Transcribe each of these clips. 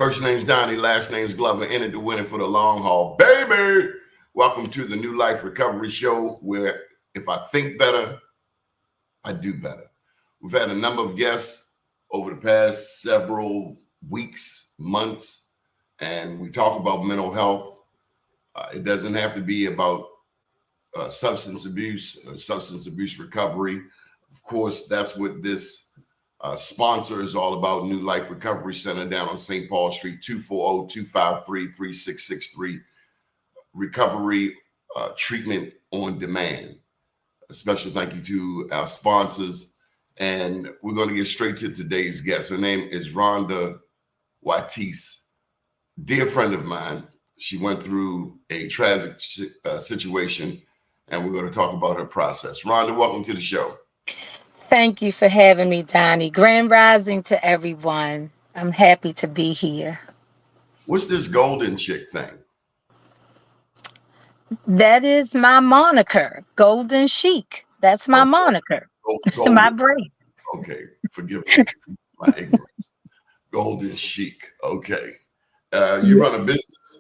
First name's Donnie, last name's Glover, in it to win it for the long haul. Baby! Welcome to the New Life Recovery Show, where if I think better, I do better. We've had a number of guests over the past several weeks, months, and we talk about mental health. It doesn't have to be about substance abuse recovery. Of course, that's what this sponsor is all about. New Life Recovery Center down on St. Paul Street, 240-253-3663. Recovery treatment on demand. A special thank you to our sponsors. And we're going to get straight to today's guest. Her name is Rhonda Watties. Dear friend of mine. She went through a tragic situation, and we're going to talk about her process. Rhonda, welcome to the show. Thank you for having me, Donnie. Grand rising to everyone. I'm happy to be here. What's this golden chick thing? That is my moniker, Golden Chic. That's my moniker. Golden. My brain. Okay, forgive me for my ignorance. Golden Chic. Okay. You run a business?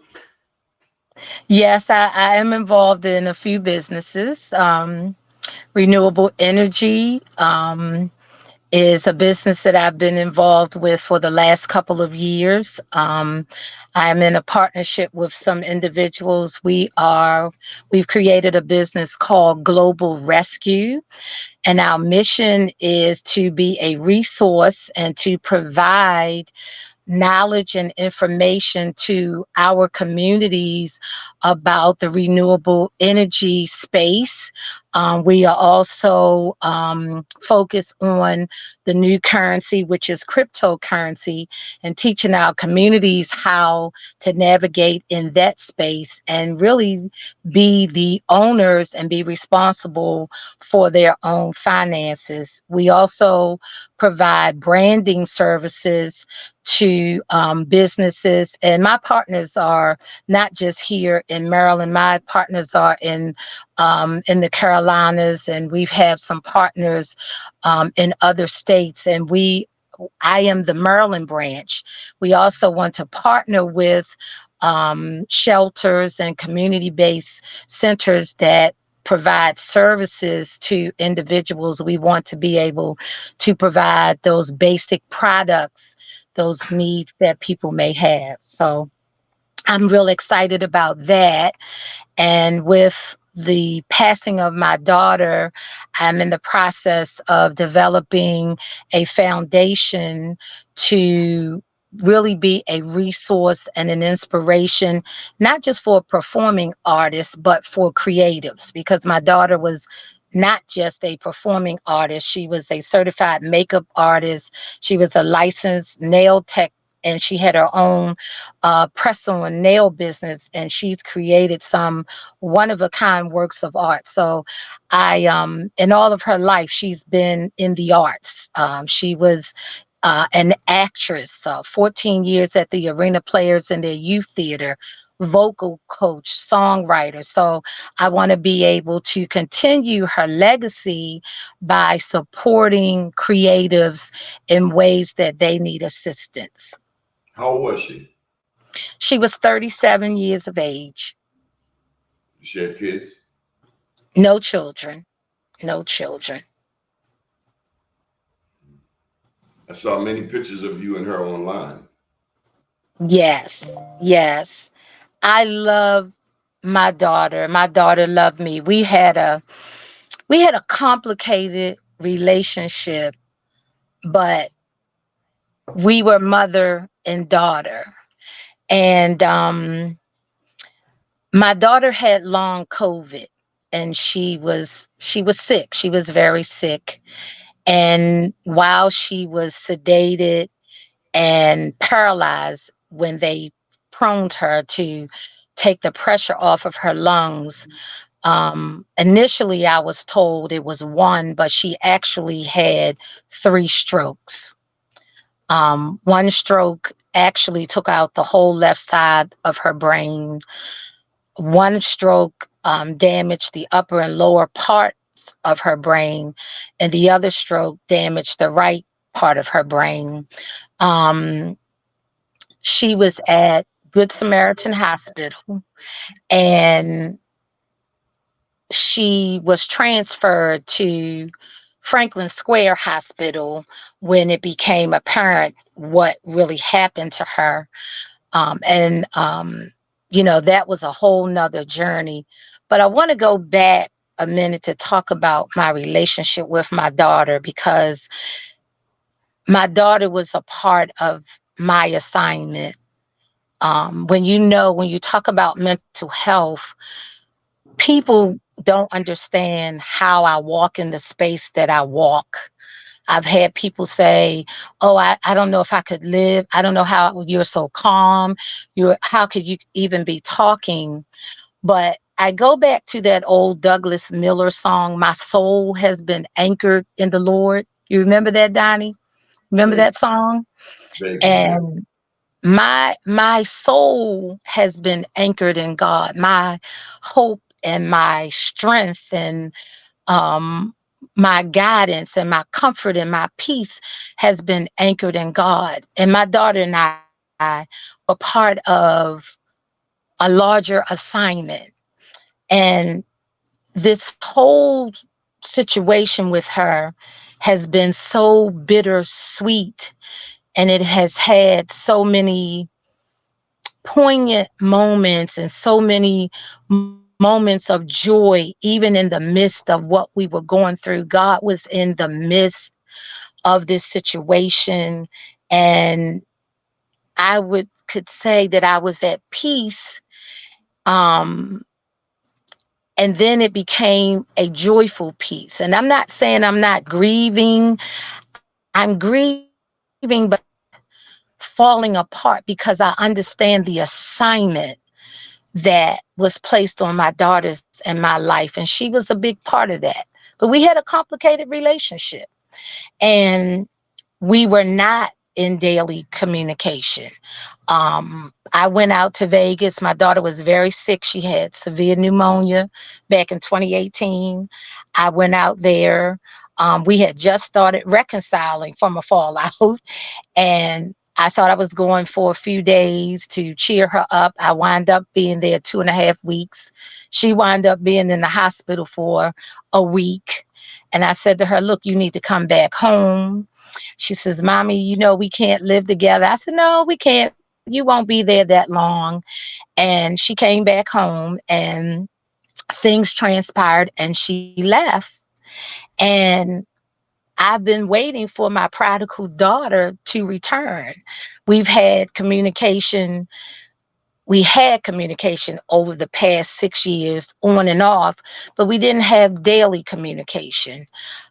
Yes, I am involved in a few businesses. Renewable energy is a business that I've been involved with for the last couple of years. I'm in a partnership with some individuals. We've created a business called Global Rescue, and our mission is to be a resource and to provide knowledge and information to our communities about the renewable energy space. We are also focused on the new currency, which is cryptocurrency, and teaching our communities how to navigate in that space and really be the owners and be responsible for their own finances. We also provide branding services to businesses, and my partners are not just here in Maryland. My partners are in the Carolinas, and we've had some partners in other states, and I am the Maryland branch. We also want to partner with shelters and community-based centers that provide services to individuals. We want to be able to provide those basic products, those needs that people may have. So I'm real excited about that. And with the passing of my daughter, I'm in the process of developing a foundation to really be a resource and an inspiration, not just for performing artists, but for creatives, because my daughter was not just a performing artist. She was a certified makeup artist. She was a licensed nail tech, and she had her own press-on nail business, and she's created some one-of-a-kind works of art. So in all of her life, she's been in the arts. She was an actress, 14 years at the Arena Players in their youth theater, vocal coach, songwriter. So I want to be able to continue her legacy by supporting creatives in ways that they need assistance. How old was she? She was 37 years of age. Did she have kids? No children. No children. I saw many pictures of you and her online. Yes. Yes. I love my daughter. My daughter loved me. We had a complicated relationship, but we were mother and daughter. And my daughter had long COVID, and she was sick. She was very sick. And while she was sedated and paralyzed, when they proned her to take the pressure off of her lungs, initially I was told it was one, but she actually had 3 strokes. One stroke actually took out the whole left side of her brain. One stroke damaged the upper and lower parts of her brain, and the other stroke damaged the right part of her brain. She was at Good Samaritan Hospital, and she was transferred to Franklin Square Hospital when it became apparent what really happened to her. And that was a whole nother journey. But I want to go back a minute to talk about my relationship with my daughter, because my daughter was a part of my assignment. When you talk about mental health, people don't understand how I walk in the space that I walk. I've had people say, "Oh, I don't know if I could live. I don't know how you're so calm. How could you even be talking?" But I go back to that old Douglas Miller song, "My soul has been anchored in the Lord." You remember that, Donnie? Remember Vague, that song? vaguely, yeah. And my soul has been anchored in God. My hope and my strength and um, my guidance and my comfort and my peace has been anchored in God. And my daughter and I were part of a larger assignment. And this whole situation with her has been so bittersweet, and it has had so many poignant moments and so many moments of joy, even in the midst of what we were going through. God was in the midst of this situation. And I would could say that I was at peace. Um, and then it became a joyful peace. And I'm not saying I'm not grieving. I'm grieving, but I'm not falling apart, because I understand the assignment that was placed on my daughters and my life. And she was a big part of that. But we had a complicated relationship, and we were not in daily communication. I went out to Vegas. My daughter was very sick. She had severe pneumonia back in 2018. I went out there. We had just started reconciling from a fallout, and I thought I was going for a few days to cheer her up. I wound up being there 2.5 weeks. She wound up being in the hospital for a week. And I said to her, "Look, you need to come back home." She says, "Mommy, we can't live together." I said, "No, we can't. You won't be there that long." And she came back home, and things transpired, and she left. And I've been waiting for my prodigal daughter to return. We've had communication. We had communication over the past 6 years, on and off, but we didn't have daily communication.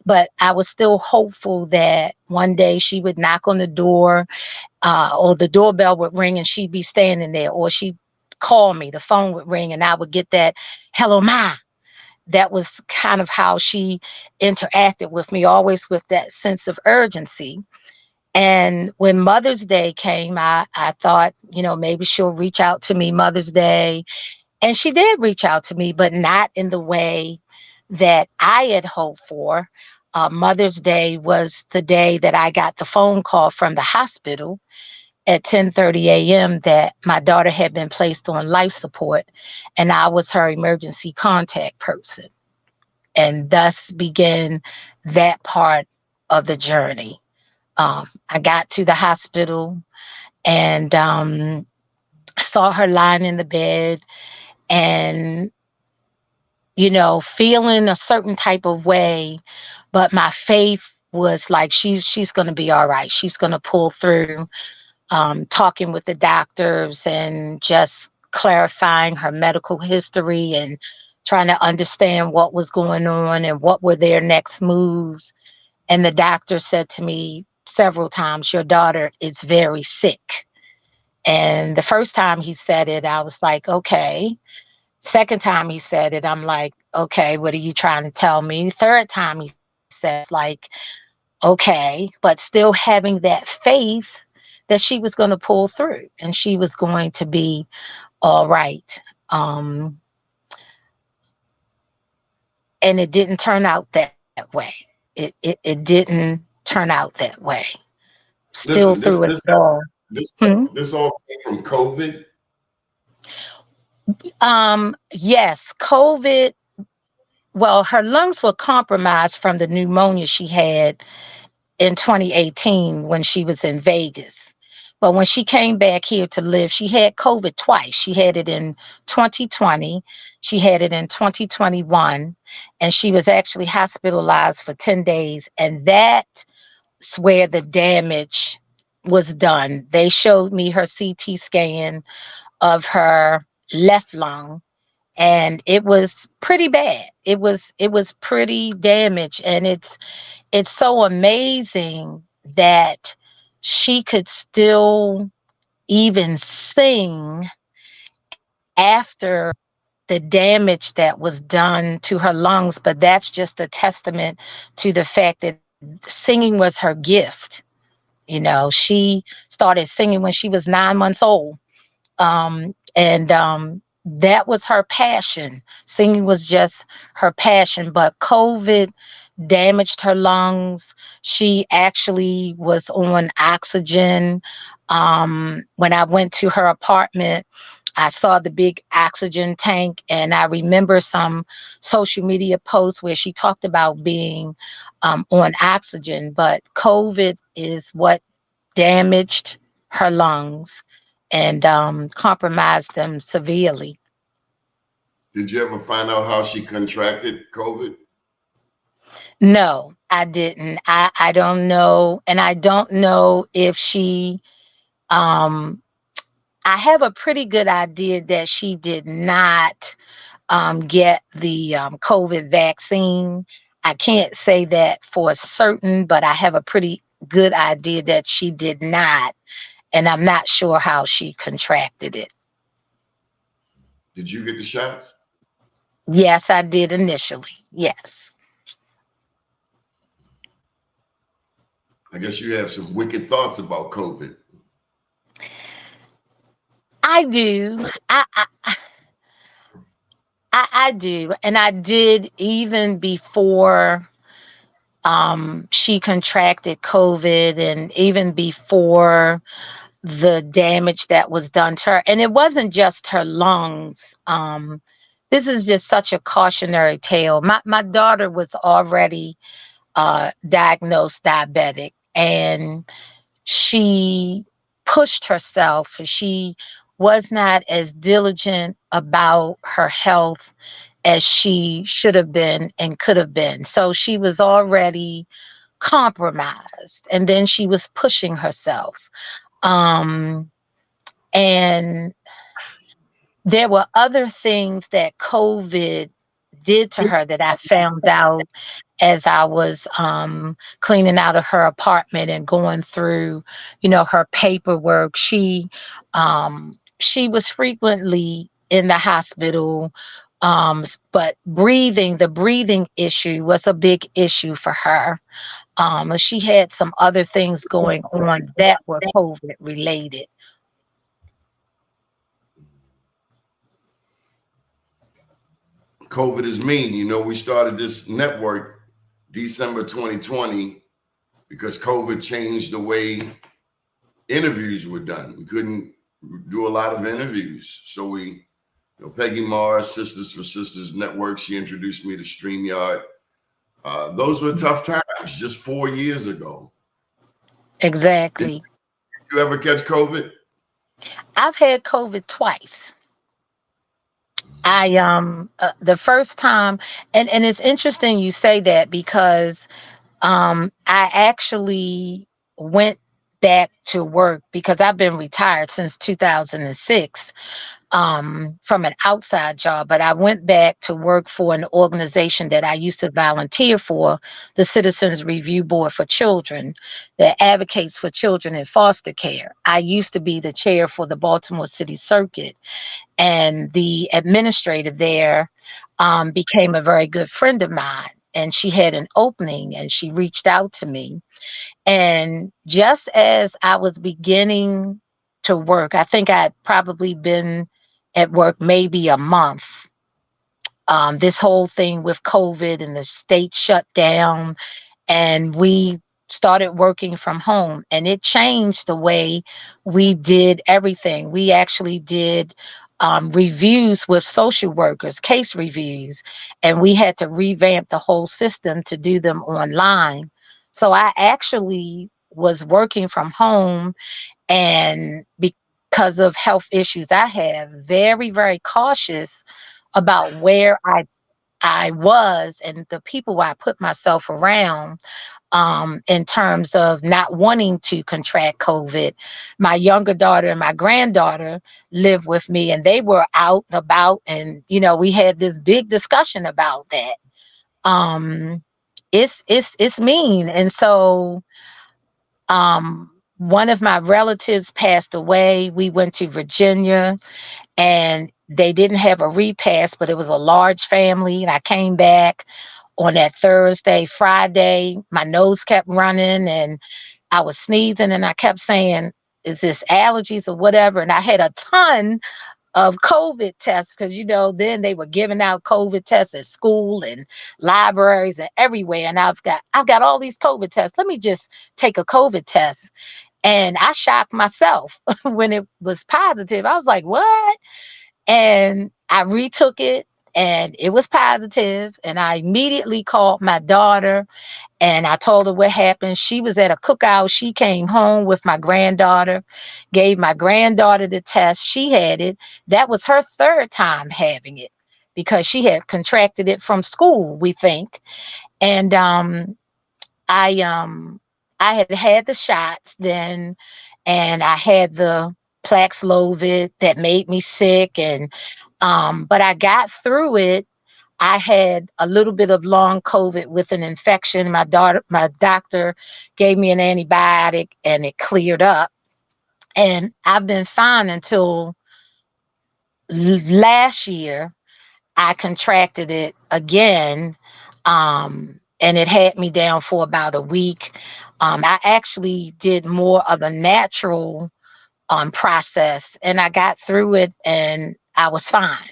But I was still hopeful that one day she would knock on the door, or the doorbell would ring and she'd be standing there, or she'd call me, the phone would ring, and I would get that, "Hello, Ma." That was kind of how she interacted with me, always with that sense of urgency. And when Mother's Day came, I thought, maybe she'll reach out to me Mother's Day. And she did reach out to me, but not in the way that I had hoped for. Mother's Day was the day that I got the phone call from the hospital at 10:30 a.m. that my daughter had been placed on life support, and I was her emergency contact person. And thus began that part of the journey. I got to the hospital, and saw her lying in the bed, and feeling a certain type of way. But my faith was like, she's going to be all right. She's going to pull through. Talking with the doctors and just clarifying her medical history and trying to understand what was going on and what were their next moves. And the doctor said to me several times, "Your daughter is very sick." And the first time he said it, I was like, okay. Second time he said it, I'm like, okay, what are you trying to tell me? Third time he says, like, okay, but still having that faith that she was going to pull through and she was going to be all right. Um, and it didn't turn out that way. It didn't turn out that way. Still Listen, through it all. This all came from COVID. Yes, COVID. Well, her lungs were compromised from the pneumonia she had in 2018 when she was in Vegas. But when she came back here to live, she had COVID twice. She had it in 2020, she had it in 2021, and she was actually hospitalized for 10 days. And that's where the damage was done. They showed me her CT scan of her left lung, and it was pretty bad. It was pretty damaged, and it's so amazing that she could still even sing after the damage that was done to her lungs. But that's just a testament to the fact that singing was her gift. She started singing when she was 9 months old. And that was her passion. Singing was just her passion, but COVID damaged her lungs. She actually was on oxygen. When I went to her apartment, I saw the big oxygen tank, and I remember some social media posts where she talked about being on oxygen. But COVID is what damaged her lungs and compromised them severely. Did you ever find out how she contracted COVID? No, I didn't. I don't know. And I don't know if she, um, I have a pretty good idea that she did not get the COVID vaccine. I can't say that for certain, but I have a pretty good idea that she did not. And I'm not sure how she contracted it. Did you get the shots? Yes, I did initially. Yes. I guess you have some wicked thoughts about COVID. I do. I do. And I did even before she contracted COVID, and even before the damage that was done to her. And it wasn't just her lungs. This is just such a cautionary tale. My daughter was already diagnosed diabetic, and she pushed herself. She was not as diligent about her health as she should have been and could have been. So she was already compromised, and then she was pushing herself. Um, and there were other things that COVID did to her that I found out as I was cleaning out of her apartment and going through, her paperwork. She was frequently in the hospital, but the breathing issue was a big issue for her. She had some other things going on that were COVID related. COVID is mean. We started this network December 2020 because COVID changed the way interviews were done. We couldn't do a lot of interviews. So Peggy Mars, Sisters for Sisters Network, she introduced me to StreamYard. Those were tough times just 4 years ago. Did Exactly. you ever catch COVID? I've had COVID twice. I the first time, and it's interesting you say that, because I actually went back to work because I've been retired since 2006 from an outside job, but I went back to work for an organization that I used to volunteer for, the Citizens Review Board for Children, that advocates for children in foster care. I used to be the chair for the Baltimore City Circuit, and the administrator there became a very good friend of mine. And she had an opening, and she reached out to me. And just as I was beginning to work, I think I'd probably been at work maybe a month. This whole thing with COVID and the state shut down, and we started working from home, and it changed the way we did everything. We actually did reviews with social workers, case reviews, and we had to revamp the whole system to do them online. So I actually was working from home, and because of health issues I have, very, very cautious about where I was and the people I put myself around, in terms of not wanting to contract COVID. My younger daughter and my granddaughter lived with me, and they were out and about, and we had this big discussion about that. Um, it's mean, and so one of my relatives passed away. We went to Virginia, and they didn't have a repast, but it was a large family. And I came back on that Thursday. Friday, my nose kept running and I was sneezing, and I kept saying, is this allergies or whatever? And I had a ton of COVID tests because, then they were giving out COVID tests at school and libraries and everywhere. And I've got all these COVID tests. Let me just take a COVID test. And I shocked myself when it was positive. I was like, what? And I retook it, and it was positive. And I immediately called my daughter and I told her what happened. She was at a cookout. She came home with my granddaughter, gave my granddaughter the test. She had it. That was her third time having it because she had contracted it from school, we think. And I um I had the shots then, and I had the Paxlovid that made me sick, and but I got through it. I had a little bit of long COVID with an infection. My doctor gave me an antibiotic, and it cleared up. And I've been fine until last year. I contracted it again, and it had me down for about a week. I actually did more of a natural process, and I got through it, and I was fine.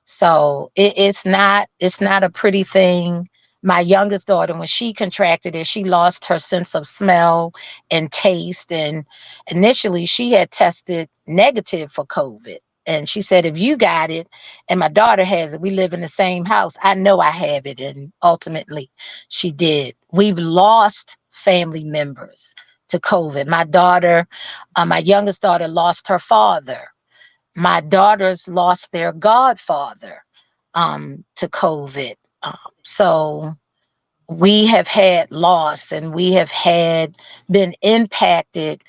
So it's not a pretty thing. My youngest daughter, when she contracted it, she lost her sense of smell and taste. And initially, she had tested negative for COVID. And she said, if you got it and my daughter has it, we live in the same house, I know I have it. And ultimately, she did. We've lost family members to COVID. My youngest daughter lost her father. My daughters lost their godfather to COVID. So we have had loss, and we have had been impacted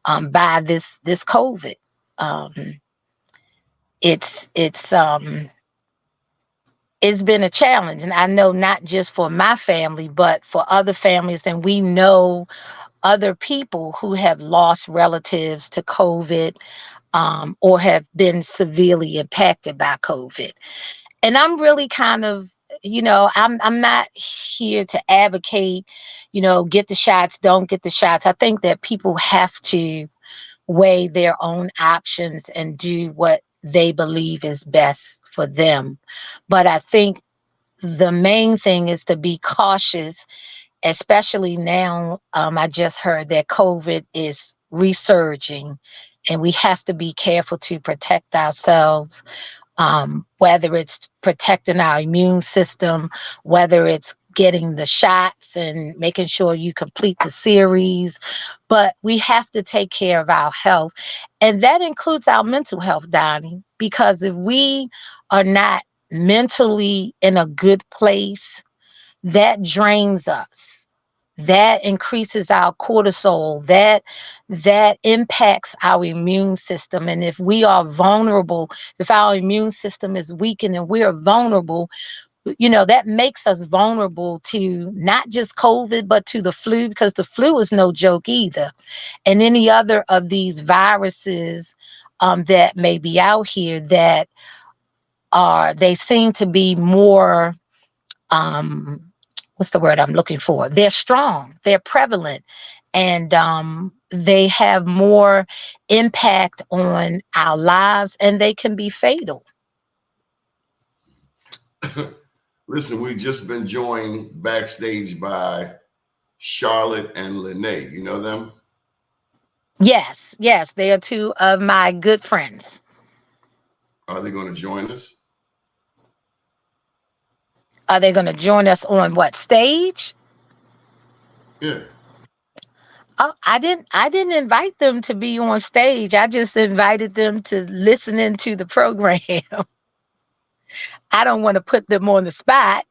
by this COVID. Um, it's it's been a challenge, and I know not just for my family, but for other families, and we know other people who have lost relatives to COVID, or have been severely impacted by COVID. And I'm really kind of, I'm not here to advocate, get the shots, don't get the shots. I think that people have to weigh their own options and do what they believe is best for them. But I think the main thing is to be cautious, especially now. I just heard that COVID is resurging, and we have to be careful to protect ourselves, whether it's protecting our immune system, whether it's getting the shots and making sure you complete the series. But we have to take care of our health. And that includes our mental health, Donnie, because if we are not mentally in a good place, that drains us. That increases our cortisol. That impacts our immune system. And if we are vulnerable, if our immune system is weakened and we are vulnerable, that makes us vulnerable to not just COVID, but to the flu, because the flu is no joke either. And any other of these viruses that may be out here that they seem to be more, um, what's the word I'm looking for? They're strong, they're prevalent, and they have more impact on our lives, and they can be fatal. Listen, we've just been joined backstage by Charlotte and Lene. You know them? Yes, yes, they are two of my good friends. Are they going to join us? Are they going to join us on what stage? Yeah. Oh, I didn't invite them to be on stage. I just invited them to listen into the program. I don't want to put them on the spot.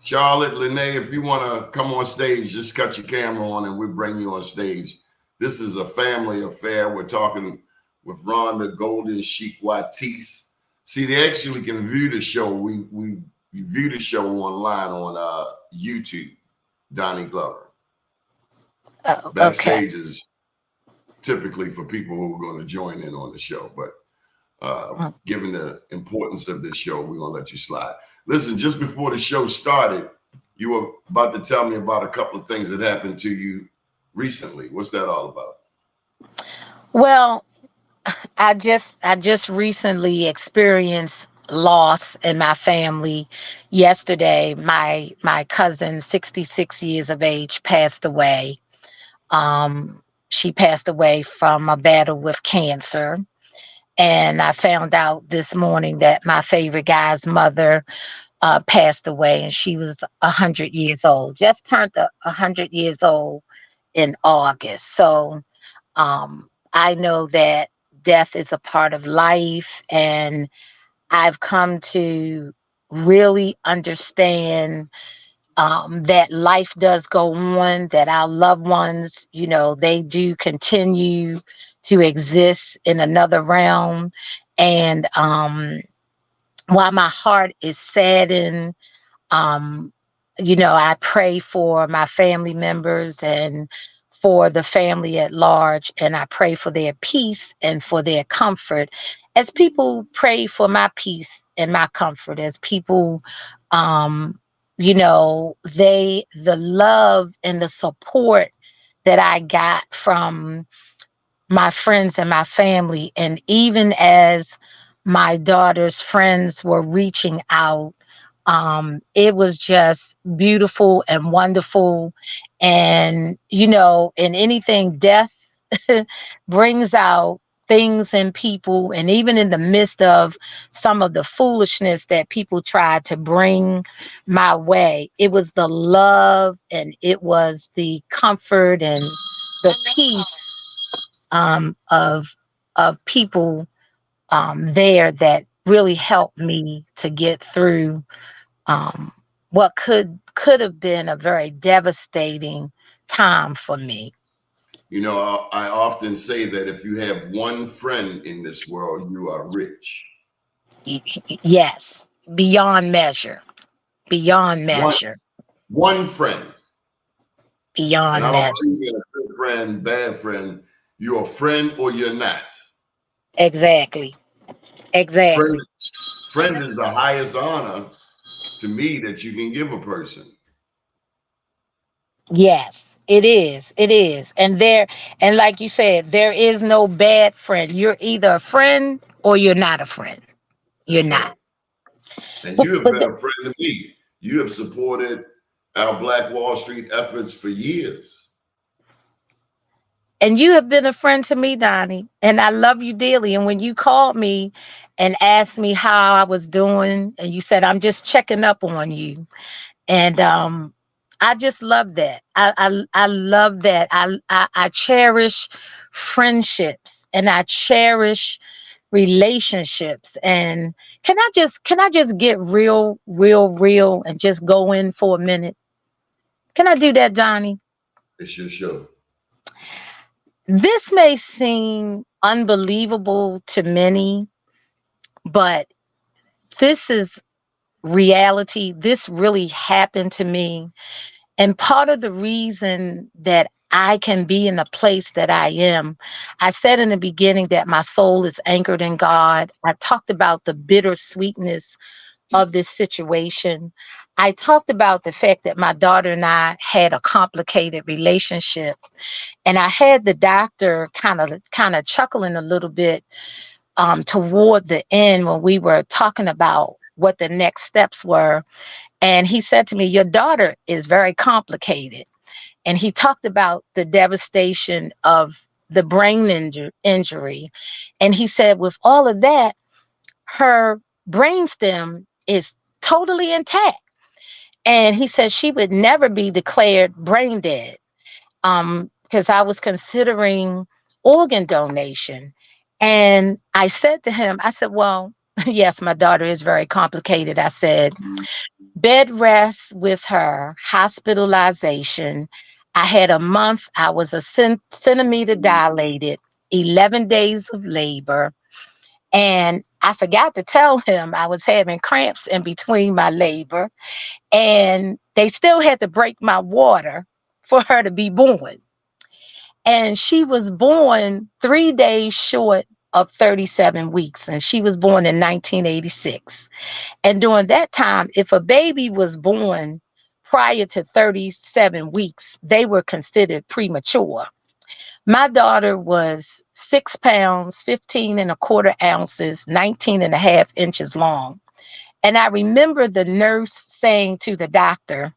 Charlotte, Lene, if you want to come on stage, just cut your camera on and we'll bring you on stage. This is a family affair. We're talking with Rhonda Golden Chic Watties. See, they actually can view the show. We view the show online on YouTube, Donnie Glover. Oh, okay. Backstage is typically for people who are going to join in on the show, but given the importance of this show, we're going to let you slide. Listen, just before the show started, you were about to tell me about a couple of things that happened to you recently. What's that all about? Well, I just recently experienced loss in my family. Yesterday, my cousin, 66 years of age, passed away. She passed away from a battle with cancer. And I found out this morning that my favorite guy's mother passed away, and she was 100 years old. Just turned 100 years old in August. So I know that death is a part of life, and I've come to really understand that life does go on, that our loved ones, they do continue to exist in another realm. And while my heart is saddened, um, I pray for my family members and for the family at large, and I pray for their peace and for their comfort. As people pray for my peace and my comfort, as people, um, the love and the support that I got from my friends and my family. And even as my daughter's friends were reaching out, it was just beautiful and wonderful. And, in anything, death brings out things in people. And even in the midst of some of the foolishness that people tried to bring my way, it was the love and it was the comfort and the peace of people there that really helped me to get through um, what could have been a very devastating time for me. I often say that if you have one friend in this world, you are rich. Yes, beyond measure, beyond One measure, one friend. And beyond I don't measure. believe in a good friend, bad friend. You're a friend or you're not. Exactly, Friend, exactly. friend is the highest honor to me that you can give a person. Yes, it is. It is. And like you said, there is no bad friend. You're either a friend or you're not a friend. You're That's not. right. And But, you have but been a friend to me. You have supported our Black Wall Street efforts for years. and you have been a friend to me, Donnie, and I love you dearly. And when you called me and asked me how I was doing, and you said, I'm just checking up on you. And I just love that. I love that. I cherish friendships and I cherish relationships. And can I just get real, real, real and just go in for a minute? Can I do that, Donnie? It's your show. This may seem unbelievable to many, but this is reality. This really happened to me. And part of the reason that I can be in the place that I am, I said in the beginning that my soul is anchored in God. I talked about the bittersweetness of this situation. I talked about the fact that my daughter and I had a complicated relationship. And I had the doctor kind of chuckling a little bit toward the end when we were talking about what the next steps were. And he said to me, your daughter is very complicated. And he talked about the devastation of the brain injury. And he said, with all of that, her brainstem is totally intact. And he said she would never be declared brain dead. Because I was considering organ donation. And I said to him, I said, well, yes, my daughter is very complicated. I said, bed rest with her, hospitalization. I had a month, I was a centimeter dilated, 11 days of labor. And I forgot to tell him I was having cramps in between my labor. And they still had to break my water for her to be born. And she was born 3 days short of 37 weeks. And she was born in 1986. And during that time, if a baby was born prior to 37 weeks, they were considered premature. My daughter was 6 pounds, 15 and a quarter ounces, 19 and a half inches long. And I remember the nurse saying to the doctor,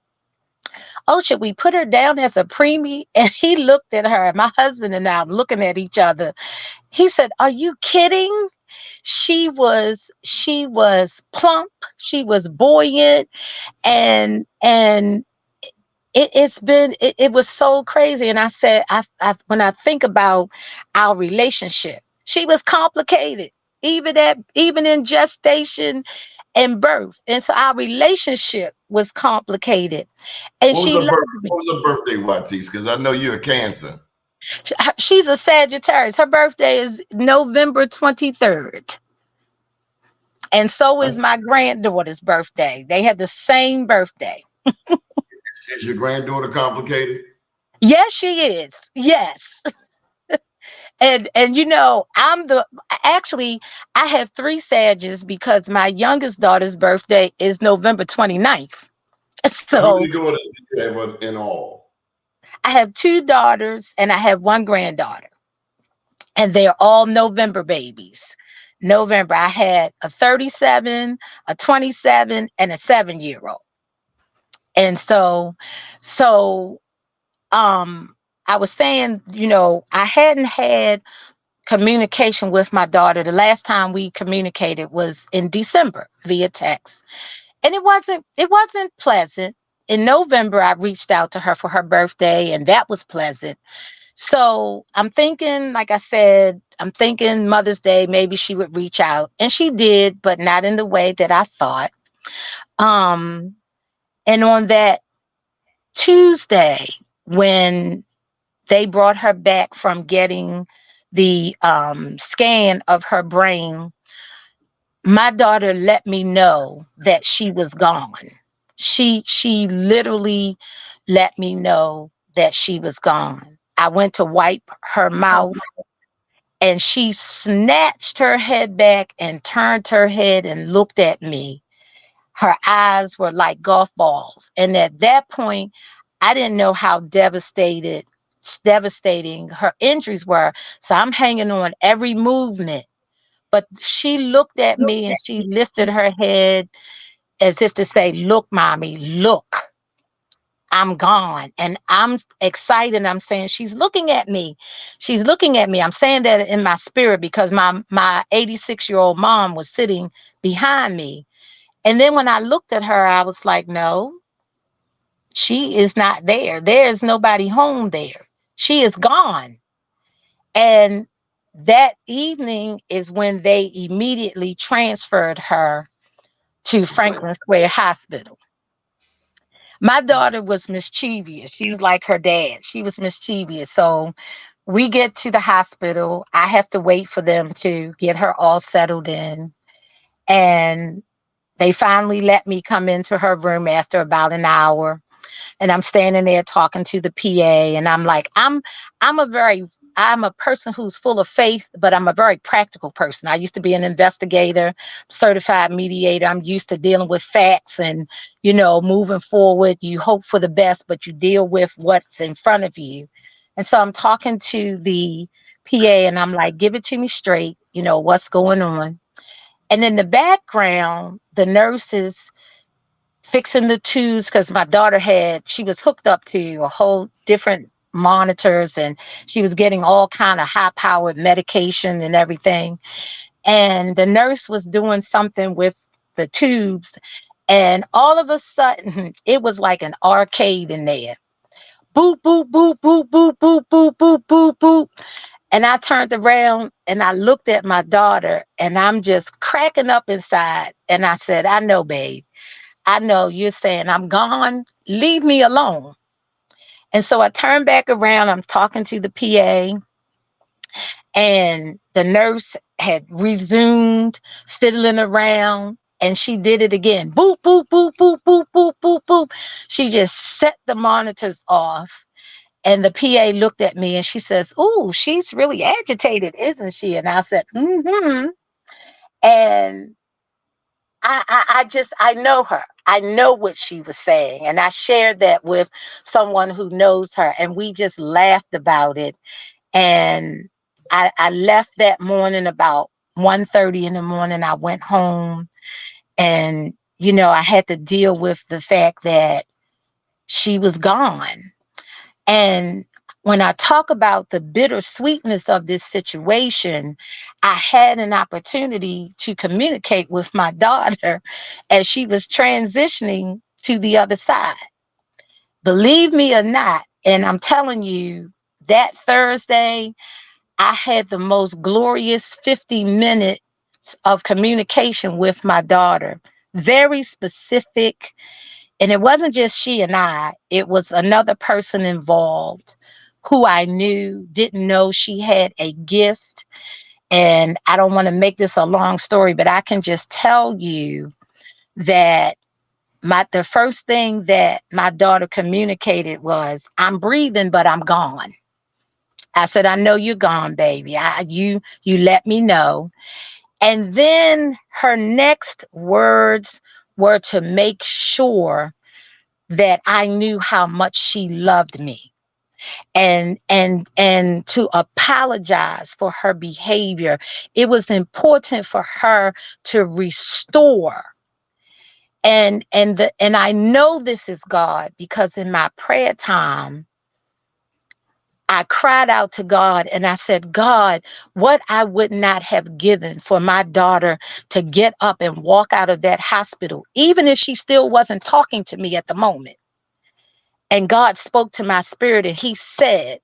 oh, should we put her down as a preemie? And he looked at her, my husband and I looking at each other. He said, are you kidding? She was plump, she was buoyant, and it was so crazy. And I said, I when I think about our relationship, she was complicated, even in gestation and birth. And so our relationship was complicated. And What was she her birth? loved me. What was her birthday, Watties? Because I know you're a Cancer. She's a Sagittarius. Her birthday is November 23rd. And so is That's, my granddaughter's birthday. They have the same birthday. is your granddaughter complicated? Yes, she is. Yes. And you know, actually I have three Sages because my youngest daughter's birthday is November 29th. How So many daughters do you have in all? I have two daughters and I have one granddaughter. And they're all November babies. November, I had a 37, a 27, and a 7-year old. And so I was saying, you know, I hadn't had communication with my daughter. The last time we communicated was in December via text. And it wasn't pleasant. In November, I reached out to her for her birthday, and that was pleasant. So I'm thinking, like I said, I'm thinking Mother's Day, maybe she would reach out. And she did, but not in the way that I thought. Um, and on that Tuesday, when they brought her back from getting the scan of her brain, my daughter let me know that she was gone. She literally let me know that she was gone. I went to wipe her mouth and she snatched her head back and turned her head and looked at me. Her eyes were like golf balls. And at that point, I didn't know how devastating her injuries were. So I'm hanging on every movement. But she looked at me and she lifted her head as if to say, look, mommy, look, I'm gone. And I'm excited. I'm saying, she's looking at me. She's looking at me. I'm saying that in my spirit because my 86-year-old mom was sitting behind me. And then when I looked at her, I was like, no, she is not there. There's nobody home there. She is gone. And that evening is when they immediately transferred her to Frank. Franklin Square Hospital. My daughter was mischievous. She's like her dad. She was mischievous. So we get to the hospital. I have to wait for them to get her all settled in. And they finally let me come into her room after about an hour. And I'm standing there talking to the PA. And I'm like, I'm a person who's full of faith, but I'm a very practical person. I used to be an investigator, certified mediator. I'm used to dealing with facts and, you know, moving forward. You hope for the best, but you deal with what's in front of you. And so I'm talking to the PA and I'm like, give it to me straight. You know, what's going on? And in the background, the nurses fixing the tubes because my daughter she was hooked up to a whole different monitors, and she was getting all kind of high powered medication and everything. And the nurse was doing something with the tubes, and all of a sudden it was like an arcade in there. Boop, boop, boop, boop, boop, boop, boop, boop, boop, boop. And I turned around and I looked at my daughter, and I'm just cracking up inside. And I said, I know, babe. I know you're saying I'm gone. Leave me alone. And so I turned back around. I'm talking to the PA, and the nurse had resumed fiddling around, and she did it again. Boop, boop, boop, boop, boop, boop, boop, boop. She just set the monitors off. And the PA looked at me and she says, "Ooh, she's really agitated, isn't she?" And I said, "Mm-hmm." And I know her. I know what she was saying. And I shared that with someone who knows her. And we just laughed about it. And I left that morning about 1:30 in the morning. I went home, and, I had to deal with the fact that she was gone. And when I talk about the bittersweetness of this situation, I had an opportunity to communicate with my daughter as she was transitioning to the other side. Believe me or not, and I'm telling you, that Thursday, I had the most glorious 50 minutes of communication with my daughter. Very specific. And it wasn't just she and I, it was another person involved who I knew, didn't know she had a gift. And I don't want to make this a long story, but I can just tell you that the first thing that my daughter communicated was, "I'm breathing, but I'm gone." I said, "I know you're gone, baby. You let me know." And then her next words were to make sure that I knew how much she loved me, and to apologize for her behavior. It was important for her to restore. And I know this is God, because in my prayer time I cried out to God and I said, "God, what I would not have given for my daughter to get up and walk out of that hospital, even if she still wasn't talking to me at the moment." And God spoke to my spirit, and he said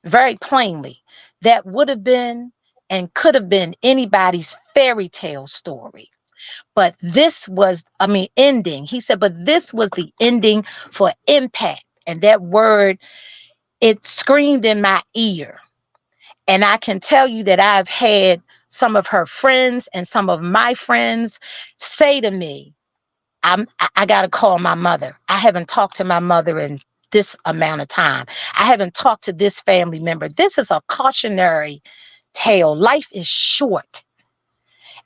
very plainly, that would have been and could have been anybody's fairy tale story. But this was, ending. He said, but this was the ending for impact. And that word, it screamed in my ear. And I can tell you that I've had some of her friends and some of my friends say to me, I got to call my mother. I haven't talked to my mother in this amount of time. I haven't talked to this family member. This is a cautionary tale. Life is short.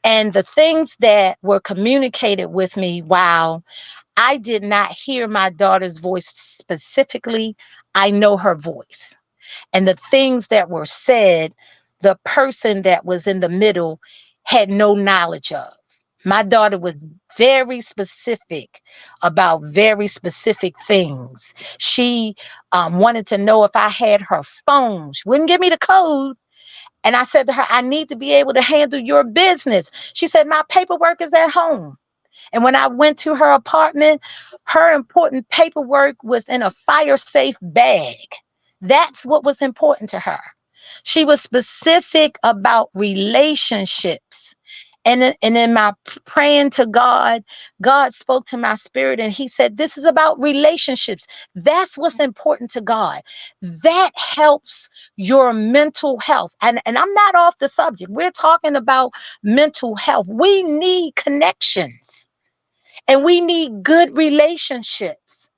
And the things that were communicated with me, while I did not hear my daughter's voice specifically, I know her voice. And the things that were said, the person that was in the middle had no knowledge of. My daughter was very specific about very specific things. She wanted to know if I had her phone. She wouldn't give me the code. And I said to her, "I need to be able to handle your business." She said, "My paperwork is at home." And when I went to her apartment, her important paperwork was in a fire safe bag. That's what was important to her. She was specific about relationships. And in my praying to God, God spoke to my spirit and he said, "This is about relationships. That's what's important to God. That helps your mental health." And I'm not off the subject. We're talking about mental health. We need connections and we need good relationships.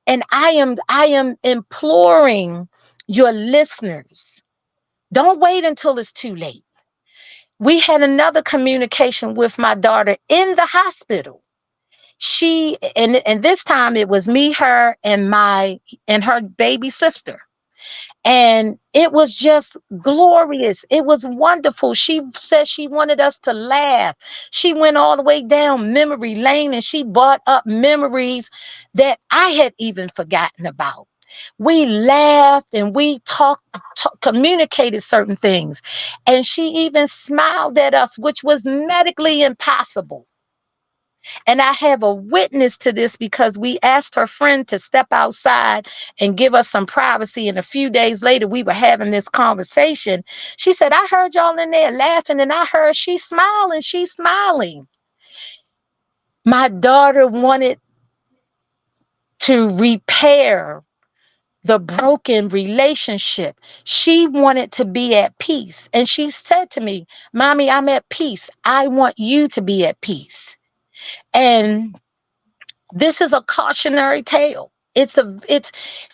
And I am imploring your listeners, don't wait until it's too late. We had another communication with my daughter in the hospital. And this time it was me, her, and her baby sister. And it was just glorious. It was wonderful. She said she wanted us to laugh. She went all the way down memory lane and she brought up memories that I had even forgotten about. We laughed and we communicated certain things. And she even smiled at us, which was medically impossible. And I have a witness to this because we asked her friend to step outside and give us some privacy. And a few days later, we were having this conversation. She said, I heard y'all in there laughing and I heard she's smiling. She's smiling. My daughter wanted to repair the broken relationship. She wanted to be at peace. And she said to me, Mommy, I'm at peace. I want you to be at peace. And this is a cautionary tale. It's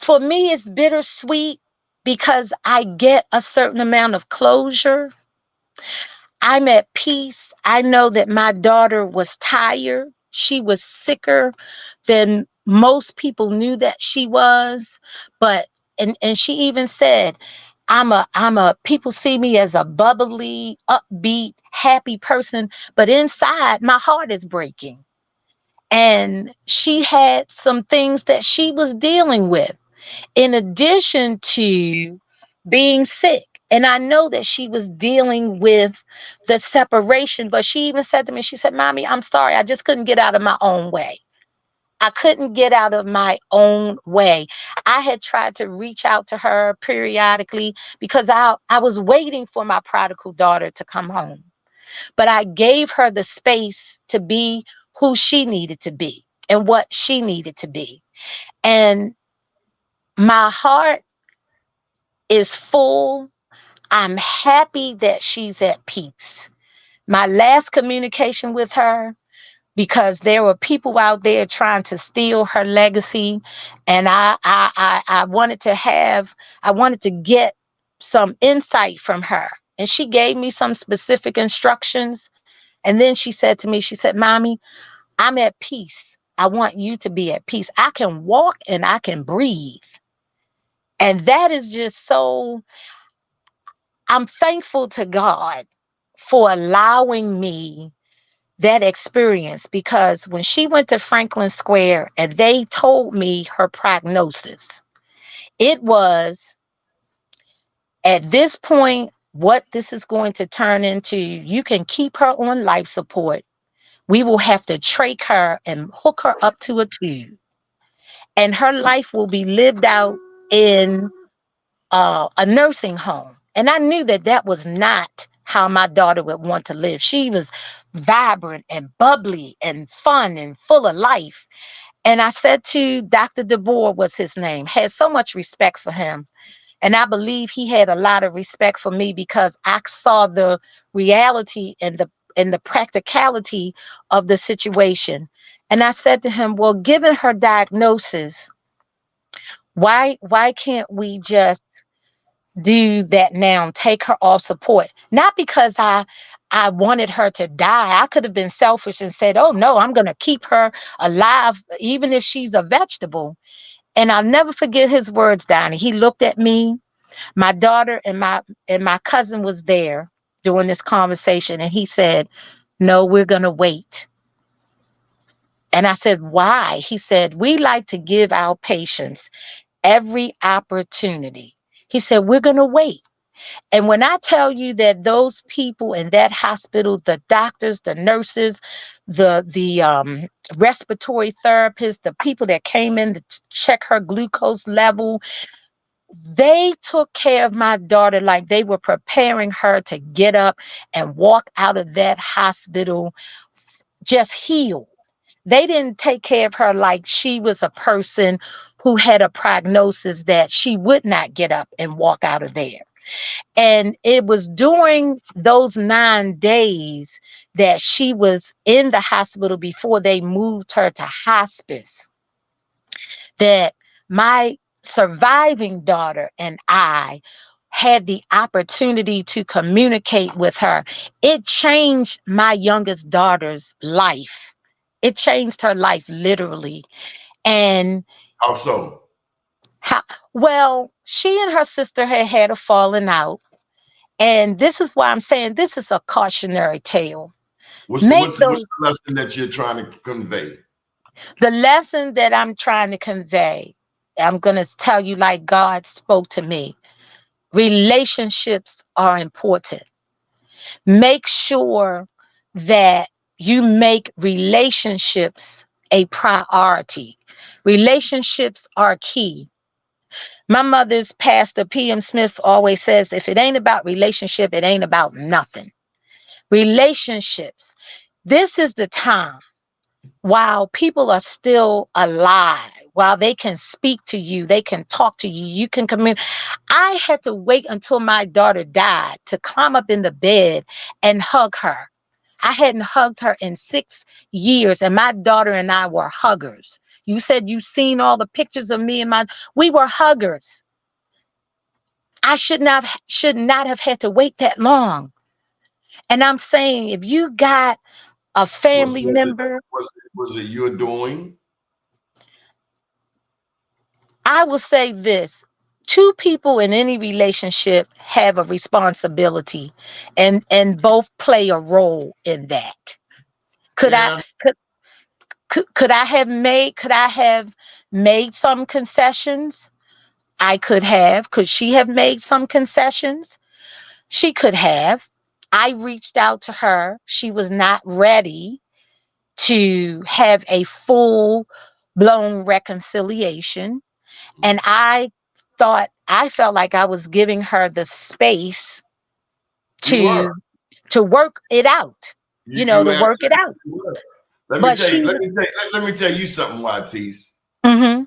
for me, it's bittersweet because I get a certain amount of closure. I'm at peace. I know that my daughter was tired. She was sicker than most people knew that she was. But and she even said, I'm a people see me as a bubbly, upbeat, happy person, but inside my heart is breaking. And she had some things that she was dealing with in addition to being sick. And I know that she was dealing with the separation, but she even said to me, she said, Mommy, I'm sorry. I just couldn't get out of my own way. I couldn't get out of my own way. I had tried to reach out to her periodically because I was waiting for my prodigal daughter to come home. But I gave her the space to be who she needed to be and what she needed to be. And my heart is full. I'm happy that she's at peace. My last communication with her, because there were people out there trying to steal her legacy, and I wanted to I wanted to get some insight from her. And she gave me some specific instructions. And then she said to me, she said, Mommy, I'm at peace. I want you to be at peace. I can walk and I can breathe. And that is just so, I'm thankful to God for allowing me that experience because when she went to Franklin Square and they told me her prognosis, it was at this point, what this is going to turn into, you can keep her on life support. We will have to trach her and hook her up to a tube. And her life will be lived out in a nursing home. And I knew that that was not how my daughter would want to live. She was vibrant and bubbly and fun and full of life. And I said to Dr. DeBoer, was his name, had so much respect for him. And I believe he had a lot of respect for me because I saw the reality and the practicality of the situation. And I said to him, well, given her diagnosis, why can't we just do that now, take her off support? Not because I wanted her to die. I could have been selfish and said, oh no, I'm going to keep her alive even if she's a vegetable. And I'll never forget his words, Donnie. He looked at me, my daughter and my cousin was there during this conversation, and he said, no, we're going to wait. And I said, why? He said, we like to give our patients every opportunity. He said, we're going to wait. And when I tell you that those people in that hospital, the doctors, the nurses, the respiratory therapists, the people that came in to check her glucose level, they took care of my daughter like they were preparing her to get up and walk out of that hospital just healed. They didn't take care of her like she was a person who had a prognosis that she would not get up and walk out of there. And it was during those 9 days that she was in the hospital before they moved her to hospice that my surviving daughter and I had the opportunity to communicate with her. It changed my youngest daughter's life. It changed her life literally. And How so? How, well, she and her sister had a falling out. And this is why I'm saying this is a cautionary tale. Make What's those the lesson that you're trying to convey? the lesson that I'm trying to convey. I'm going to tell you like God spoke to me. Relationships are important. Make sure that you make relationships a priority. Relationships are key. My mother's pastor, P.M. Smith, always says if it ain't about relationship, it ain't about nothing. Relationships. This is the time while people are still alive, while they can speak to you, they can talk to you, you can communicate. I had to wait until my daughter died to climb up in the bed and hug her. I hadn't hugged her in 6 years, and my daughter and I were huggers. You said you've seen all the pictures of me and we were huggers. I should not have had to wait that long. And I'm saying if you got a Was family was it member, was it your doing? I will say this. Two people in any relationship have a responsibility and both play a role in that. Could I Yeah, could I have made some concessions? I could have. Could she have made some concessions? She could have. I reached out to her. She was not ready to have a full blown reconciliation. And I felt like I was giving her the space you were. to work it out, You to work it absolutely out. were. Let me But tell you, she let me tell you, let me tell you something, Watties. mhm,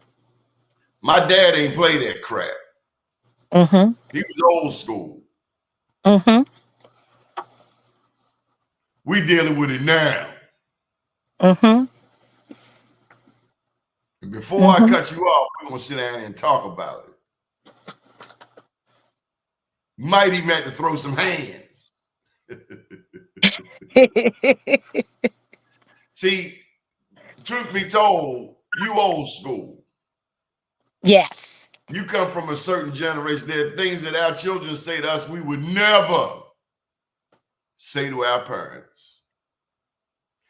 My dad ain't play that crap. mhm, He was old school. mhm, We dealing with it now. mhm, And before I mhm. cut you off, we're gonna sit down and talk about it. Might even have to throw some hands. See, truth be told, you old school. Yes, You come from a certain generation. There are things that our children say to us we would never say to our parents.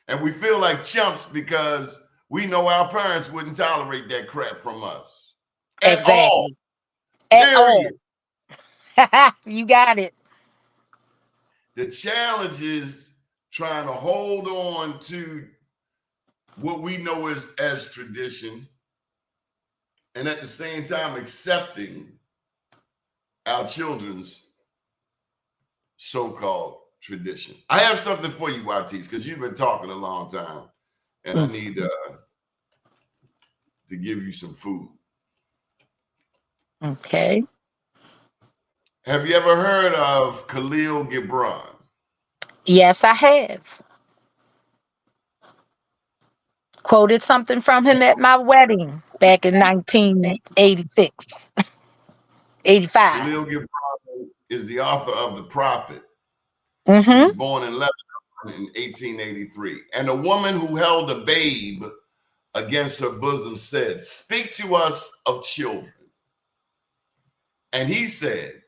And we feel like chumps because we know our parents wouldn't tolerate that crap from us at all, exactly. At all. period. You got it. The challenge is trying to hold on to what we know as tradition and at the same time accepting our children's so-called tradition. I have something for you, Watties, because you've been talking a long time, and I Mm, need to give you some food. okay. Have you ever heard of Khalil Gibran? Yes, I have. Quoted something from him at my wedding back in 1986, 85. Khalil Gibran is the author of The Prophet. He Mm-hmm. was born in Lebanon in 1883. And a woman who held a babe against her bosom said, "Speak to us of children." And he said,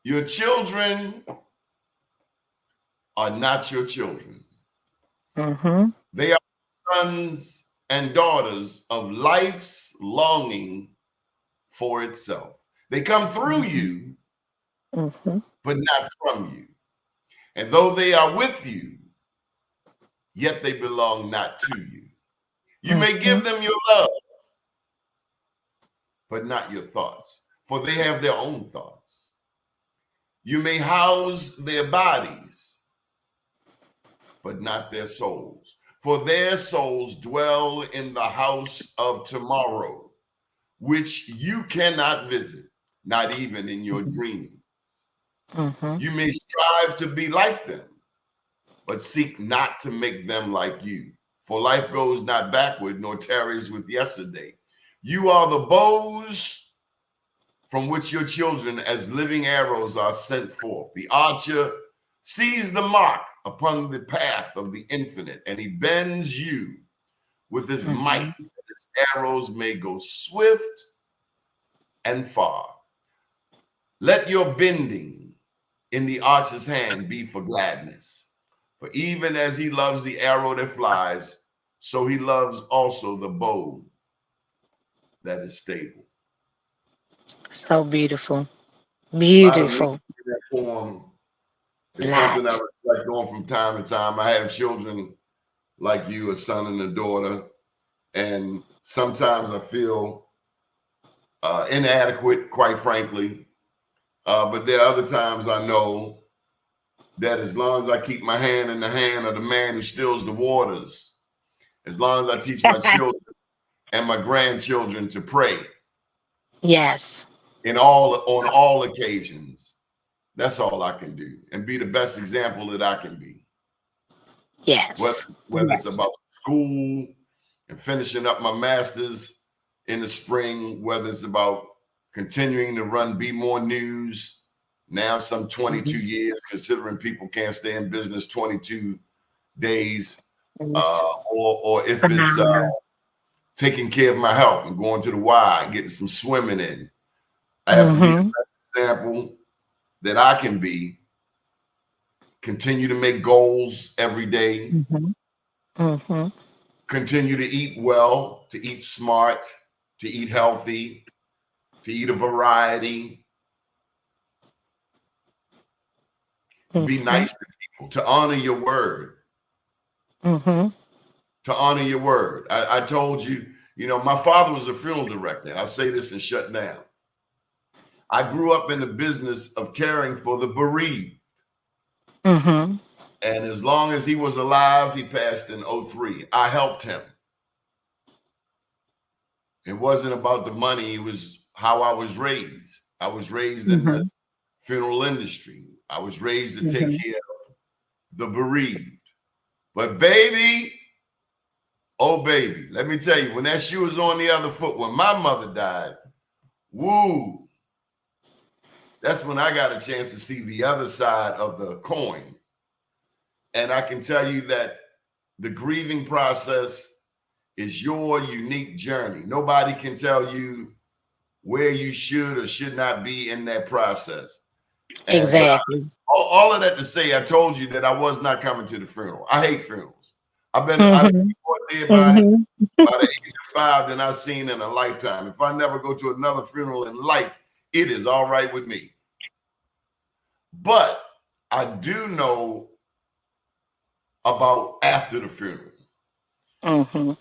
"Your children are not your children. Mm-hmm. They are sons and daughters of life's longing for itself. They come through you, Mm-hmm. but not from you. And though they are with you, yet they belong not to you. You may Mm-hmm. give them your love, but not your thoughts, for they have their own thoughts. You may house their bodies, but not their souls, for their souls dwell in the house of tomorrow, which you cannot visit, not even in your dream. Mm-hmm. You may strive to be like them, but seek not to make them like you. For life goes not backward, nor tarries with yesterday. You are the bows from which your children, as living arrows, are sent forth. The archer sees the mark upon the path of the infinite, and he bends you with his might, Mm-hmm. that his arrows may go swift and far. Let your bending in the archer's hand be for gladness. For even as he loves the arrow that flies, so he loves also the bow that is stable. So beautiful. A lot of meaning Beautiful. in that poem. It's something I Lot. reflect on from time to time. I have children like you, a son and a daughter, and sometimes I feel inadequate, quite frankly. But there are other times I know that as long as I keep my hand in the hand of the man who stills the waters, as long as I teach my children and my grandchildren to pray Yes. on all occasions, that's all I can do, and be the best example that I can be. Whether Yes. whether it's Yes. about school and finishing up my master's in the spring, whether it's about continuing to run Be More News, now some 22 Mhm. years, considering people can't stay in business 22 days, It's or if it's phenomenal. taking care of my health and going to the Y and getting some swimming in. I have to be Mm-hmm. the best example that I can be. Continue to make goals every day. Mm-hmm. Mm-hmm. Continue to eat well, to eat smart, to eat healthy, to eat a variety, to be Mm-hmm. nice to people, to honor your word, Mm-hmm. to honor your word. I told you, my father was a funeral director. I'll say this and shut down. I grew up in the business of caring for the bereaved. Mm-hmm. And as long as he was alive, he passed in '03. I helped him. It wasn't about the money, it was how I was raised. I was raised in the Mm-hmm. funeral industry. I was raised to take Mm-hmm. care of the bereaved. But baby, oh baby, let me tell you, when that shoe was on the other foot, when my mother died, woo, that's when I got a chance to see the other side of the coin. And I can tell you that the grieving process is your unique journey. Nobody can tell you where you should or should not be in that process. And but Exactly. all of that to say, I told you that I was not coming to the funeral. I hate funerals. I've Mm-hmm. seen more dead Mm-hmm. by the age of 5 than I've seen in a lifetime. If I never go to another funeral in life, it is all right with me. But I do know about after the funeral. Mm-hmm.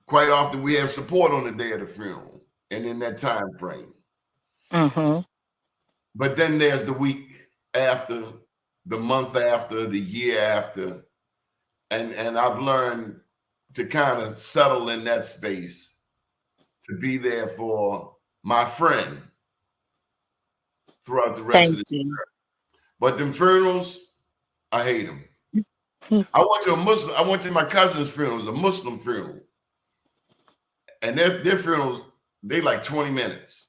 Quite often we have support on the day of the funeral and in that time frame. Mm-hmm. But then there's the week after, the month after, the year after. And I've learned to kind of settle in that space, to be there for my friend throughout the rest of Thank the. you. But them funerals, I hate them. I went to my cousin's funeral, it was a Muslim funeral. And their funerals, they like 20 minutes.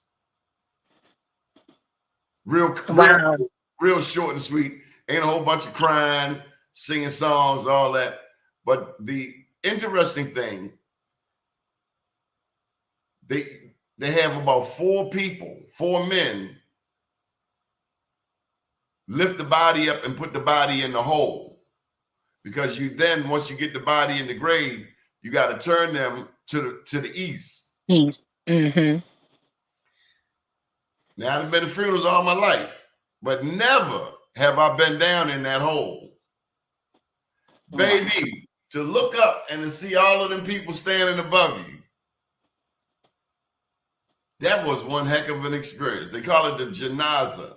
Real, real, Wow. real short and sweet. Ain't a whole bunch of crying, singing songs, all that. But the interesting thing, they have about 4 men lift the body up and put the body in the hole. Because you then, once you get the body in the grave, you got to turn them to the east. Peace. Mm-hmm. Now I've been to funerals all my life, but never have I been down in that hole. Wow. Baby, to look up and to see all of them people standing above you, that was one heck of an experience. They call it the janaza.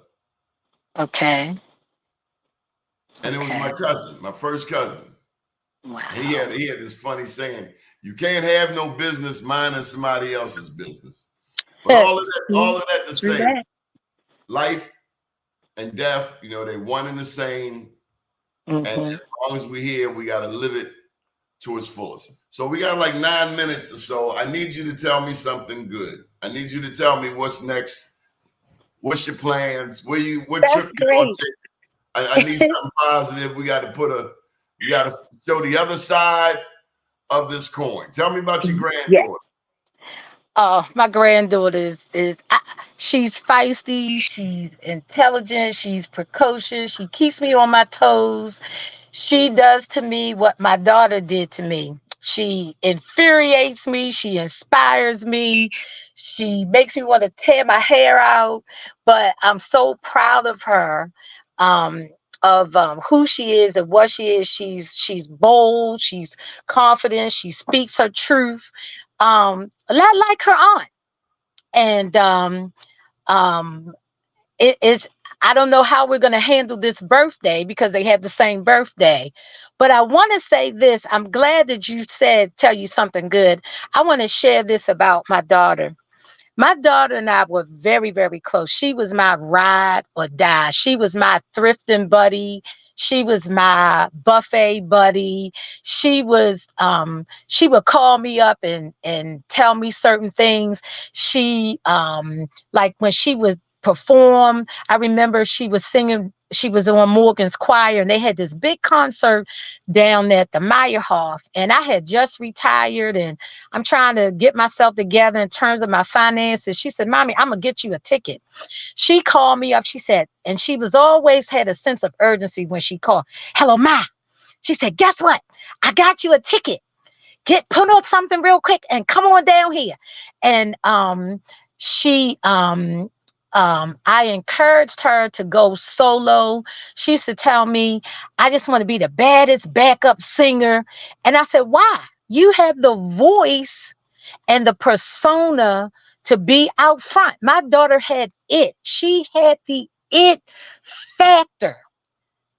Okay. And it was my Okay. cousin, my first cousin. He Wow. had this funny saying, you can't have no business minding somebody else's business. But all of that to True say, that. life and death, they're one and the same. And Mm-hmm. as long as we're here, we got to live it to its fullest. So we got like 9 minutes or so. I need you to tell me something good. I need you to tell me what's next. What's your plans? What trip That's you gonna great. take? I need something positive. We got to show the other side of this coin. Tell me about your Yes. granddaughter. Oh, my granddaughter she's feisty, she's intelligent, she's precocious, she keeps me on my toes. She does to me what my daughter did to me. She infuriates me, she inspires me, she makes me want to tear my hair out, but I'm so proud of her. Um, of who she is and what she is. She's bold, she's confident, she speaks her truth. A lot like her aunt. And um it's I don't know how we're going to handle this birthday because they have the same birthday. But I want to say this. I'm glad that you said tell you something good. I want to share this about my daughter. My daughter and I were very, very close. She was my ride or die. She was my thrifting buddy. She was my buffet buddy. She would call me up and tell me certain things. She like when she would perform, I remember she was singing, she was on Morgan's choir, and they had this big concert down at the Meyerhoff. And I had just retired, and I'm trying to get myself together in terms of my finances. She said, Mommy, I'm going to get you a ticket. She called me up. She said, and she was always had a sense of urgency when she called. Hello, Ma. She said, guess what? I got you a ticket. Put on something real quick and come on down here. And she I encouraged her to go solo. She used to tell me, I just want to be the baddest backup singer. And I said, why? You have the voice and the persona to be out front. My daughter had it. She had the it factor.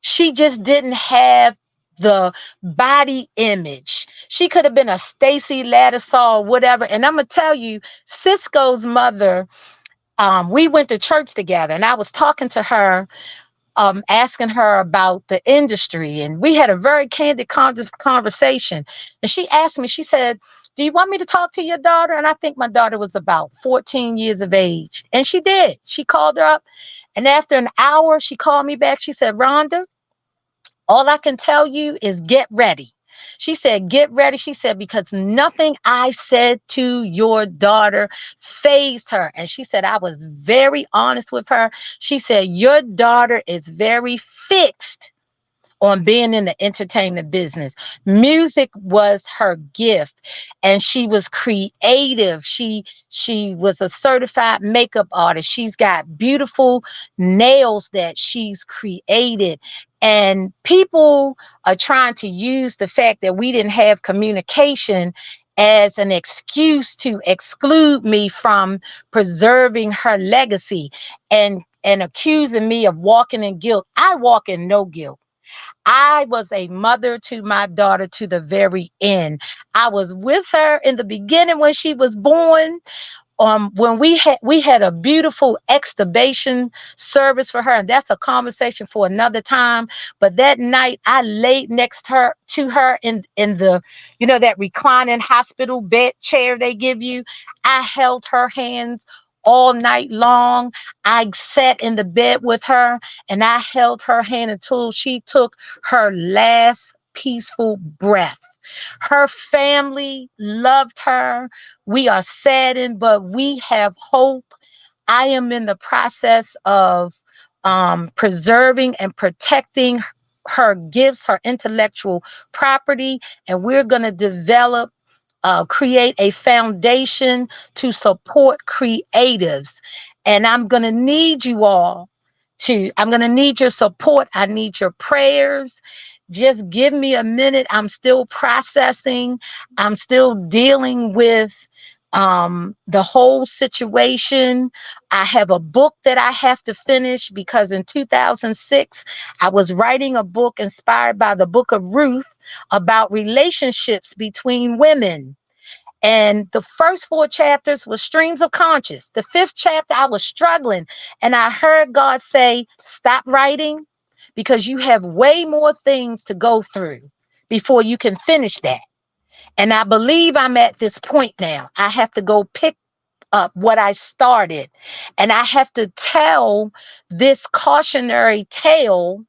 She just didn't have the body image. She could have been a Stacy Lattisaw or whatever. And I'm gonna tell you, Cisco's mother, we went to church together, and I was talking to her, asking her about the industry. And we had a very candid conversation. And she asked me, she said, do you want me to talk to your daughter? And I think my daughter was about 14 years of age. And she did. She called her up. And after an hour, she called me back. She said, Rhonda, all I can tell you is get ready. She said, get ready. She said, because nothing I said to your daughter phased her. And she said, I was very honest with her. She said, your daughter is very fixed on being in the entertainment business. Music was her gift, and she was creative. She was a certified makeup artist. She's got beautiful nails that she's created. And people are trying to use the fact that we didn't have communication as an excuse to exclude me from preserving her legacy, and accusing me of walking in guilt. I walk in no guilt. I was a mother to my daughter to the very end. I was with her in the beginning when she was born. When we had a beautiful extubation service for her, and that's a conversation for another time. But that night I laid next to her in the, that reclining hospital bed chair they give you. I held her hands all night long. I sat in the bed with her, and I held her hand until she took her last peaceful breath. Her family loved her. We are saddened, but we have hope. I am in the process of preserving and protecting her gifts, her intellectual property, and we're going to create a foundation to support creatives. And I'm going to need your support. I need your prayers. Just give me a minute. I'm still processing. I'm still dealing with the whole situation. I have a book that I have to finish because in 2006, I was writing a book inspired by the book of Ruth about relationships between women. And the first four chapters were streams of conscious. The fifth chapter, I was struggling. And I heard God say, stop writing because you have way more things to go through before you can finish that. And I believe I'm at this point now. I have to go pick up what I started. And I have to tell this cautionary tale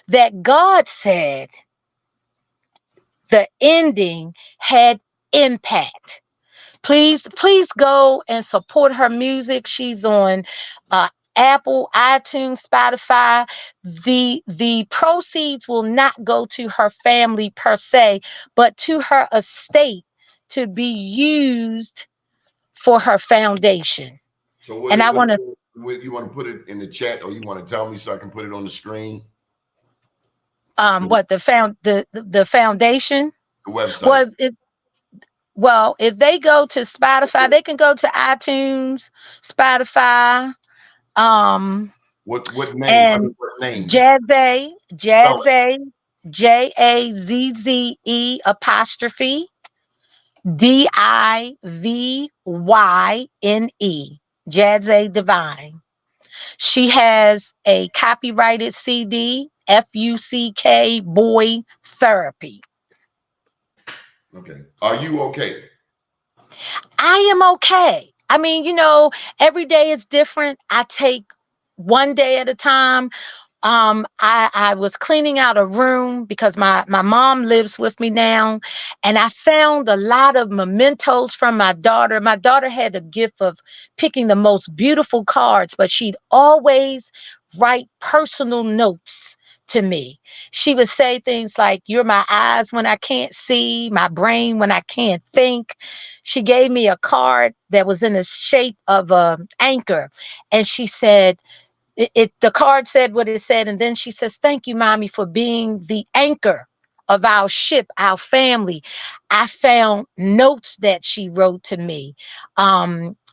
that God said the ending had impact. Please go and support her music. She's on uh, Apple, iTunes, Spotify. The proceeds will not go to her family per se, but to her estate to be used for her foundation. So And I want to what you want to put it in the chat, or you want to tell me so I can put it on the screen? The, what the foundation. the website. Well, if they go to Spotify, they can go to iTunes, Spotify, um, What name? I mean, and what name? Jazze, Spell it. Jazze, Jazze apostrophe Divyne, Jazze Divine. She has a copyrighted CD, FUCK Boy Therapy. Okay. Are you okay? I am okay. I mean, every day is different. I take one day at a time. I was cleaning out a room because my mom lives with me now, and I found a lot of mementos from my daughter. My daughter had a gift of picking the most beautiful cards, but she'd always write personal notes to me. She would say things like, "You're my eyes when I can't see, my brain when I can't think." She gave me a card that was in the shape of an anchor, and she said, the card said what it said, and then she says, "Thank you, mommy, for being the anchor of our ship, our family." I found notes that she wrote to me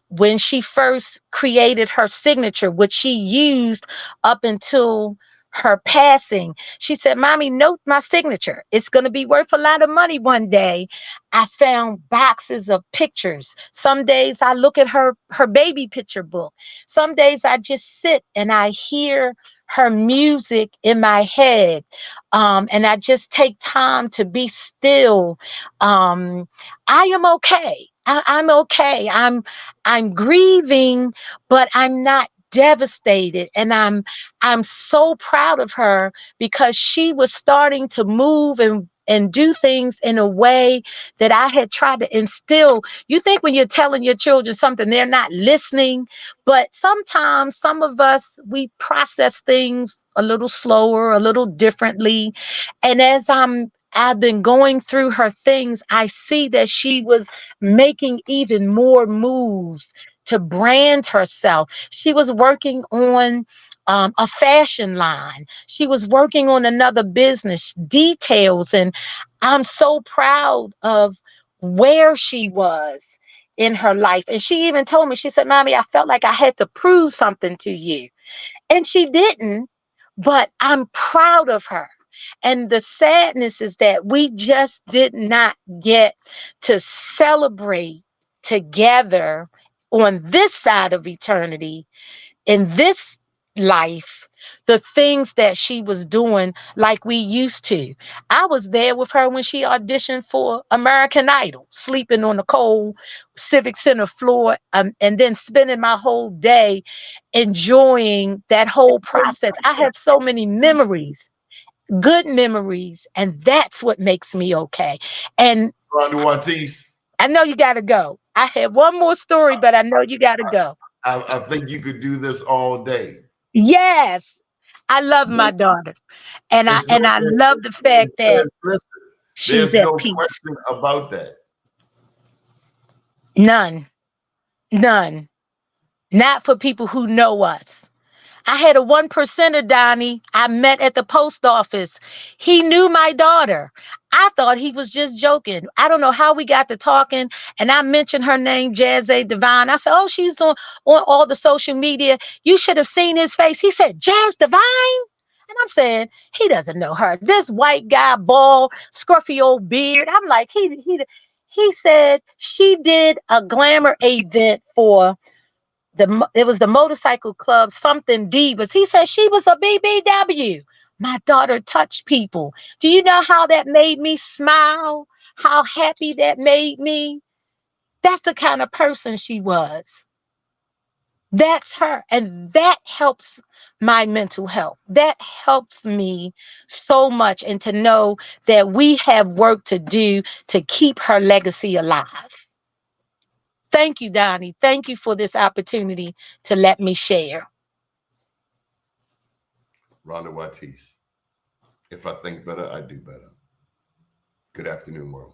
when she first created her signature, which she used up until her passing. She said, "Mommy, note my signature. It's going to be worth a lot of money one day." I found boxes of pictures. Some days I look at her baby picture book. Some days I just sit and I hear her music in my head, and I just take time to be still. I am okay. I'm okay. I'm grieving, but I'm not devastated, and I'm so proud of her because she was starting to move and do things in a way that I had tried to instill. You think when you're telling your children something, they're not listening, but sometimes some of us, we process things a little slower, a little differently. And as I've been going through her things, I see that she was making even more moves to brand herself. She was working on a fashion line. She was working on another business details. And I'm so proud of where she was in her life. And she even told me, she said, "Mommy, I felt like I had to prove something to you." And she didn't, but I'm proud of her. And the sadness is that we just did not get to celebrate together on this side of eternity in this life the things that she was doing like we used to. I was there with her when she auditioned for American Idol, sleeping on the cold Civic Center floor, and then spending my whole day enjoying that whole process. I have so many memories, good memories, and that's what makes me okay. And Rhonda Watties. I know you got to go. I have one more story, but I know you got to go. I think you could do this all day. Yes, I love my daughter, and I There's and no, I love the fact that listen, she's there's at no peace. question about that. None, none, not for people who know us. I had a one percenter, Donnie, I met at the post office. He knew my daughter. I thought he was just joking. I don't know how we got to talking, and I mentioned her name, Jazze Divine. I said, "Oh, she's on all the social media. You should have seen his face." He said, "Jazz Divine?" And I'm saying, he doesn't know her. This white guy, bald, scruffy old beard. I'm like, he said she did a glamour event for it was the motorcycle club, something divas. He said she was a BBW. My daughter touched people. Do you know how that made me smile? How happy that made me? That's the kind of person she was. That's her. And that helps my mental health. That helps me so much. And to know that we have work to do to keep her legacy alive. Thank you, Donnie. Thank you for this opportunity to let me share. Rhonda Watties. If I think better, I do better. Good afternoon, world.